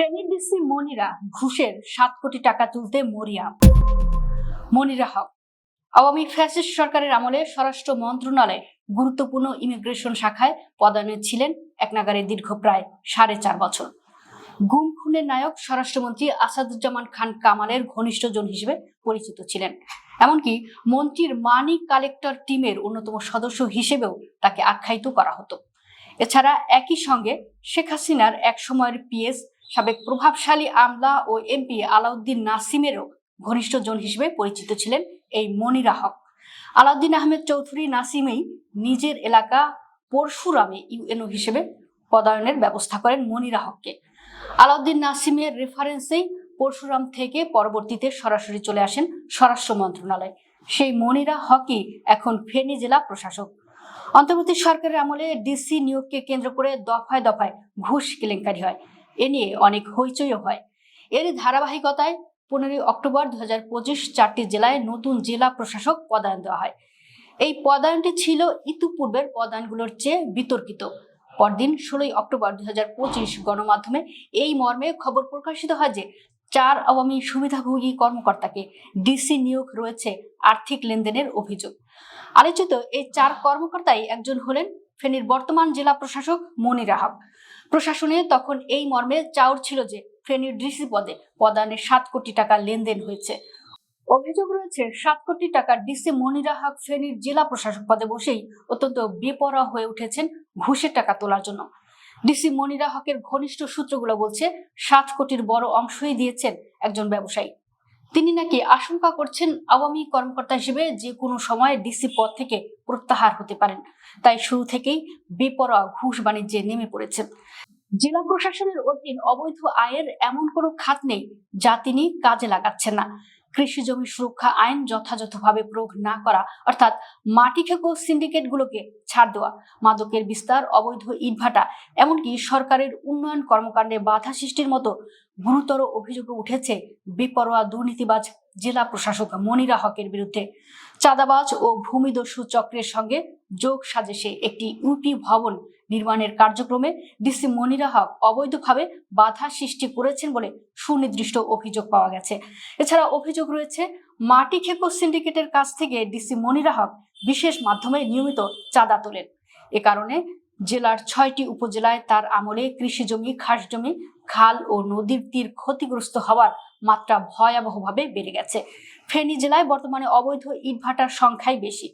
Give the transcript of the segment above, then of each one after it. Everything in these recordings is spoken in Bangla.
ফেনী ডিসি মনিরা ঘুষের 7 কোটি টাকা তুলতে মরিয়া। মনিরা হক আওয়ামী ফ্যাসিস্ট সরকারের আমলে স্বরাষ্ট্র মন্ত্রণালয়ে গুরুত্বপূর্ণ ইমিগ্রেশন শাখায় পদায়নে ছিলেন এক নাগারে দীর্ঘ প্রায় 4.5 বছর। গুম খুনের নায়ক স্বরাষ্ট্রমন্ত্রী আসাদুজ্জামান খান কামালের ঘনিষ্ঠজন হিসেবে পরিচিত ছিলেন। এমনকি মন্ত্রীর মানি কালেক্টর টিমের অন্যতম সদস্য হিসেবেও তাকে আখ্যায়িত করা হতো। এছাড়া একই সঙ্গে শেখ হাসিনার এক সময়ের পিএস, সাবেক প্রভাবশালী আমলা ও এমপি আলাউদ্দিন নাসিমেরও ঘনিষ্ঠজন হিসেবে পরিচিত ছিলেন এই মনিরা হক। আলাউদ্দিন আহমেদ চৌধুরী নাসিমেই নিজের এলাকা পরশুরামে ইউএনও হিসেবে পদায়নের ব্যবস্থা করেন মনিরা হককে। আলাউদ্দিন নাসিমের রেফারেন্সেই পরশুরাম থেকে পরবর্তীতে সরাসরি চলে আসেন স্বরাষ্ট্র মন্ত্রণালয়। সেই মনিরা হকই এখন ফেনী জেলা প্রশাসক। অন্তর্বর্তী সরকারের আমলে ডিসি নিয়োগকে কেন্দ্র করে দফায় দফায় ঘুষ কেলেঙ্কারি হয়। এ নিয়ে অনেক হইচইও হয়। এর ধারাবাহিকতায় 15 অক্টোবর 2025 4টি জেলায় নতুন জেলা প্রশাসক পদায়ন দেওয়া হয়। এই পদায়নটি ছিল ইতিপূর্বের পদায়নগুলোর চেয়ে বিতর্কিত। পরদিন 16 অক্টোবর 2025 গণমাধ্যমে এই মর্মে খবর প্রকাশিত হয় যে 4 আওয়ামী সুবিধাভোগী কর্মকর্তাকে ডিসি নিয়োগ রয়েছে আর্থিক লেনদেনের অভিযোগ। আলোচিত এই 4 কর্মকর্তাই একজন হলেন ফেনীর বর্তমান জেলা প্রশাসক মনিরা হক। প্রশাসনে তখন এই মর্মে চাউর ছিল যে ফেনীর ডিসি পদে পদায়নে 7 কোটি টাকা লেনদেন হয়েছে। অভিযোগ রয়েছে 7 কোটি টাকা ডিসি মনিরা হক ফেনীর জেলা প্রশাসক পদে বসেই অত্যন্ত বেপরোয়া হয়ে উঠেছেন ঘুষের টাকা তোলার জন্য। ডিসি মনিরা হকের ঘনিষ্ঠ সূত্রগুলো বলছে 7 কোটির বড় অংশই দিয়েছেন একজন ব্যবসায়ী। তিনি নাকি আশঙ্কা করছেন আওয়ামী কর্মকর্তা হিসেবে যে কোনো সময় ডিসি পদ থেকে প্রত্যাহার হতে পারেন, তাই শুরু থেকেই বেপরোয়া ঘুষ বাণিজ্যে নেমে পড়েছেন। জেলা প্রশাসনের অধীন অবৈধ আয়ের এমন কোনো খাত নেই যা তিনি কাজে লাগাচ্ছেন না। কৃষি জমি সুরক্ষা আইন যথাযথভাবে প্রয়োগ না করা, অর্থাৎ মাটি খেকো সিন্ডিকেটগুলোকে ছাড় দেওয়া, মাদকের বিস্তার, অবৈধ ইটভাটা, এমনকি সরকারের উন্নয়ন কর্মকাণ্ডে বাধা সৃষ্টির মতো গুরুতর অভিযোগ উঠেছে বেপরোয়া দুর্নীতিবাজ জেলা প্রশাসক মনিরা হকের বিরুদ্ধে। চাঁদাবাজ ও ভূমিদস্যু চক্রের সঙ্গে যোগ সাজেশে একটি ইউপি ভবন নির্মাণের কার্যক্রমে ডিসি মনিরা হক অবৈধভাবে বাধা সৃষ্টি করেছেন বলে সুনির্দিষ্ট অভিযোগ পাওয়া গেছে। এছাড়া অভিযোগ রয়েছে মাটি খেকো সিন্ডিকেটের কাছ থেকে ডিসি মনিরা হক বিশেষ মাধ্যমে নিয়মিত চাঁদা তোলেন। এ কারণে জেলার 6টি উপজেলায় তার আমলে কৃষি জমি, খাস জমি, খাল ও নদীর তীর ক্ষতিগ্রস্ত হওয়ার মাত্রা ভয়াবহভাবে বেড়ে গেছে। ফেনী জেলায় বর্তমানে অবৈধ ইটভাটার সংখ্যাই বেশি।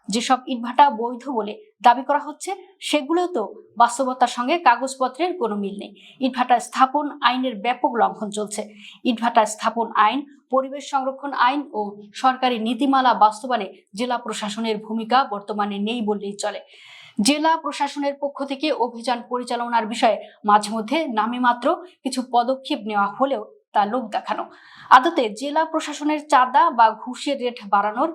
যেসব ইটভাটা বৈধ বলে দাবি করা হচ্ছে সেগুলো তো বাস্তবতার সঙ্গে কাগজপত্রের কোনো মিল নেই। ইটভাটা স্থাপন আইনের ব্যাপক লঙ্ঘন চলছে। ইটভাটা স্থাপন আইন, পরিবেশ সংরক্ষণ আইন ও সরকারি নীতিমালা বাস্তবায়নে জেলা প্রশাসনের ভূমিকা বর্তমানে নেই বললেই চলে। জেলা প্রশাসনের পক্ষ থেকে অভিযান পরিচালনার বিষয়ে মাঝে মধ্যে নামে মাত্র কিছু পদক্ষেপ নেওয়া হলেও তা লোক দেখানো। আদতে জেলা প্রশাসনের চাঁদা বা ঘুষের রেট বাড়ানোর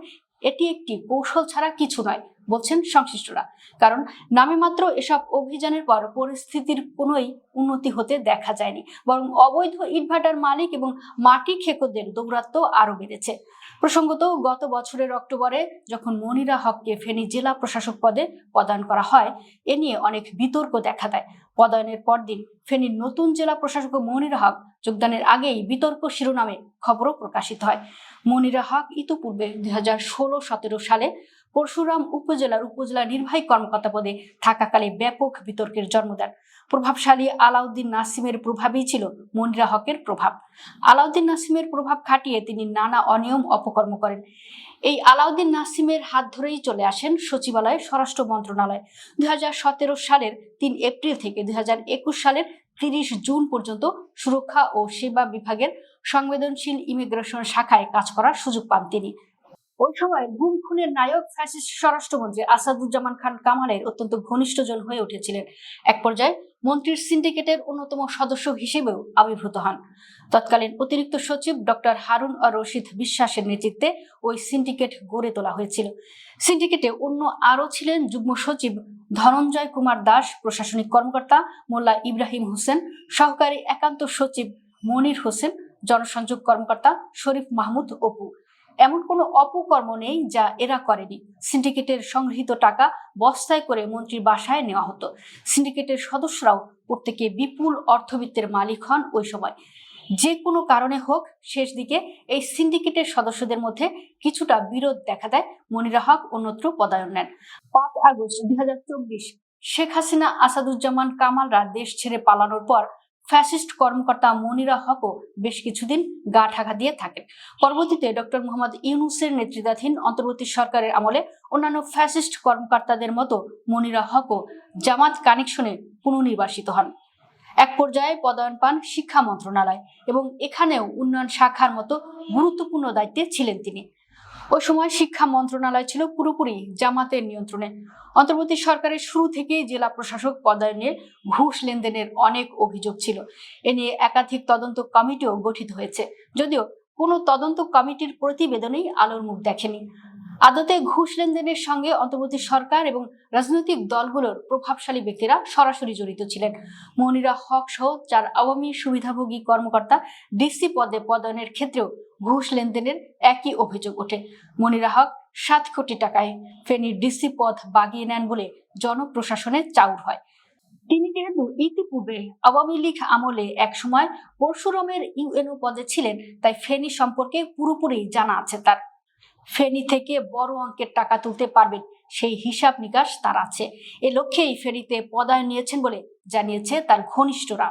এটি একটি কৌশল ছাড়া কিছু নয় বলছেন সংশ্লিষ্টরা। কারণ নামে মাত্র এসব অভিযানের পর পরিস্থিতির কোনোই উন্নতি হতে দেখা যায়নি, বরং অবৈধ ইটভাটার মালিক এবং মাটি খেকোদের দৌরাত্ম্য আরো বেড়েছে। প্রসঙ্গত গত বছরের অক্টোবরে যখন মনিরা হককে ফেনী জেলা প্রশাসক পদে পদায়ন করা হয়, এ নিয়ে অনেক বিতর্ক দেখা দেয়। পদায়নের পরদিন ফেনীর নতুন জেলা প্রশাসক মনিরা হক যোগদানের আগেই বিতর্ক শিরোনামে খবরও প্রকাশিত হয়। মনিরা হক ইতিপূর্বে 2016-17 সালে পরশুরাম উপজেলা নির্বাহী কর্মকর্তা পদে থাকাকালে ব্যাপক বিতর্কের জন্ম দেন। প্রভাবশালী আলাউদ্দিন নাসিমের প্রভাবই ছিল মনিরা হকের প্রভাব। আলাউদ্দিন নাসিমের প্রভাব খাটিয়ে তিনি নানা অনিয়ম অপকর্ম করেন। এই আলাউদ্দিন নাসিমের হাত ধরেই চলে আসেন সচিবালয়ে স্বরাষ্ট্র মন্ত্রণালয়। 2017 সালের 3 এপ্রিল থেকে 2021 সালের 30 জুন পর্যন্ত সুরক্ষা ও সেবা বিভাগের সংবেদনশীল ইমিগ্রেশন শাখায় কাজ করার সুযোগ পান তিনি। ওই সময় গুম খুনের নায়ক ফ্যাসিস্ট স্বরাষ্ট্রমন্ত্রী আসাদুজ্জামান খান কামালের অত্যন্ত ঘনিষ্ঠজন হয়ে উঠেছিলেন। এক পর্যায়ে মন্ত্রীর সিন্ডিকেটের অন্যতম সদস্য হিসেবেও আবির্ভূত হন। তৎকালীন অতিরিক্ত সচিব ডক্টর হারুন আর রশিদ বিশ্বাসের নেতৃত্বে ওই সিন্ডিকেট গড়ে তোলা হয়েছিল। সিন্ডিকেটে অন্য আরও ছিলেন যুগ্ম সচিব ধনঞ্জয় কুমার দাস, প্রশাসনিক কর্মকর্তা মোল্লা ইব্রাহিম হোসেন, সহকারী একান্ত সচিব মনির হোসেন, জনসংযোগ কর্মকর্তা শরীফ মাহমুদ অপু। এমন কোনো অপকর্ম নেই যা এরা করেনি। সিন্ডিকেটের সংগৃহীত টাকা বস্তায় করে মন্ত্রীর বাসায় নেওয়া হতো। সিন্ডিকেটের সদস্যরাও প্রত্যেকে বিপুল অর্থবিত্তের মালিক হন ওই সময়। যে কোনো কারণে হোক, শেষ দিকে এই সিন্ডিকেটের সদস্যদের মধ্যে কিছুটা বিরোধ দেখা দেয়। মনিরা হক অন্যত্র পদায়ন নেন। 5 আগস্ট 2024 শেখ হাসিনা, আসাদুজ্জামান কামালরা দেশ ছেড়ে পালানোর পর ফ্যাসিস্ট কর্মকর্তা মনিরা হকও বেশ কিছুদিন গা ঢাকা দিয়ে থাকেন। পরবর্তীতে ডক্টর মোহাম্মদ ইউনূসের নেতৃত্বাধীন অন্তর্বর্তী সরকারের আমলে অন্যান্য ফ্যাসিস্ট কর্মকর্তাদের মতো মনিরা হকও জামাত কানেকশনে পুনর্নির্বাসিত হন। এক পর্যায়ে পদায়ন পান শিক্ষা মন্ত্রণালয় এবং এখানেও উন্নয়ন শাখার মতো গুরুত্বপূর্ণ দায়িত্বে ছিলেন তিনি। ওই সময় শিক্ষা মন্ত্রণালয় ছিল পুরোপুরি জামাতের নিয়ন্ত্রণে। অন্তর্বর্তী সরকারের শুরু থেকেই জেলা প্রশাসক পদায়নে ঘুষ লেনদেনের অনেক অভিযোগ ছিল। এ নিয়ে একাধিক তদন্ত কমিটিও গঠিত হয়েছে, যদিও কোনো তদন্ত কমিটির প্রতিবেদনেই আলোর মুখ দেখেনি। আদতে ঘুষ লেনদেনের সঙ্গে অন্তর্বর্তী সরকার এবং রাজনৈতিক দলগুলোর প্রভাবশালী ব্যক্তিরা সরাসরি জড়িত ছিলেন। মনিরা হক সহ 4 আওয়ামী সুবিধাভোগী কর্মকর্তা ডিসি পদে পদায়নের ক্ষেত্রেও ঘুষ লেনদেনের একই অভিযোগ ওঠে। মনিরা হক 7 কোটি টাকায় ফেনীর ডিসি পদ বাগিয়ে নেন বলে জনপ্রশাসনে চাউর হয়। তিনি যেহেতু ইতিপূর্বে আওয়ামী লীগ আমলে একসময় পরশুরামের ইউএনও পদে ছিলেন, তাই ফেনী সম্পর্কে পুরোপুরি জানা আছে তার। ফেনী থেকে বড় অঙ্কের টাকা তুলতে পারবেন সেই হিসাব নিকাশ তার আছে। এ লক্ষ্যেই ফেনীতে পদায়ন নিয়েছেন বলে জানিয়েছে তার ঘনিষ্ঠরা।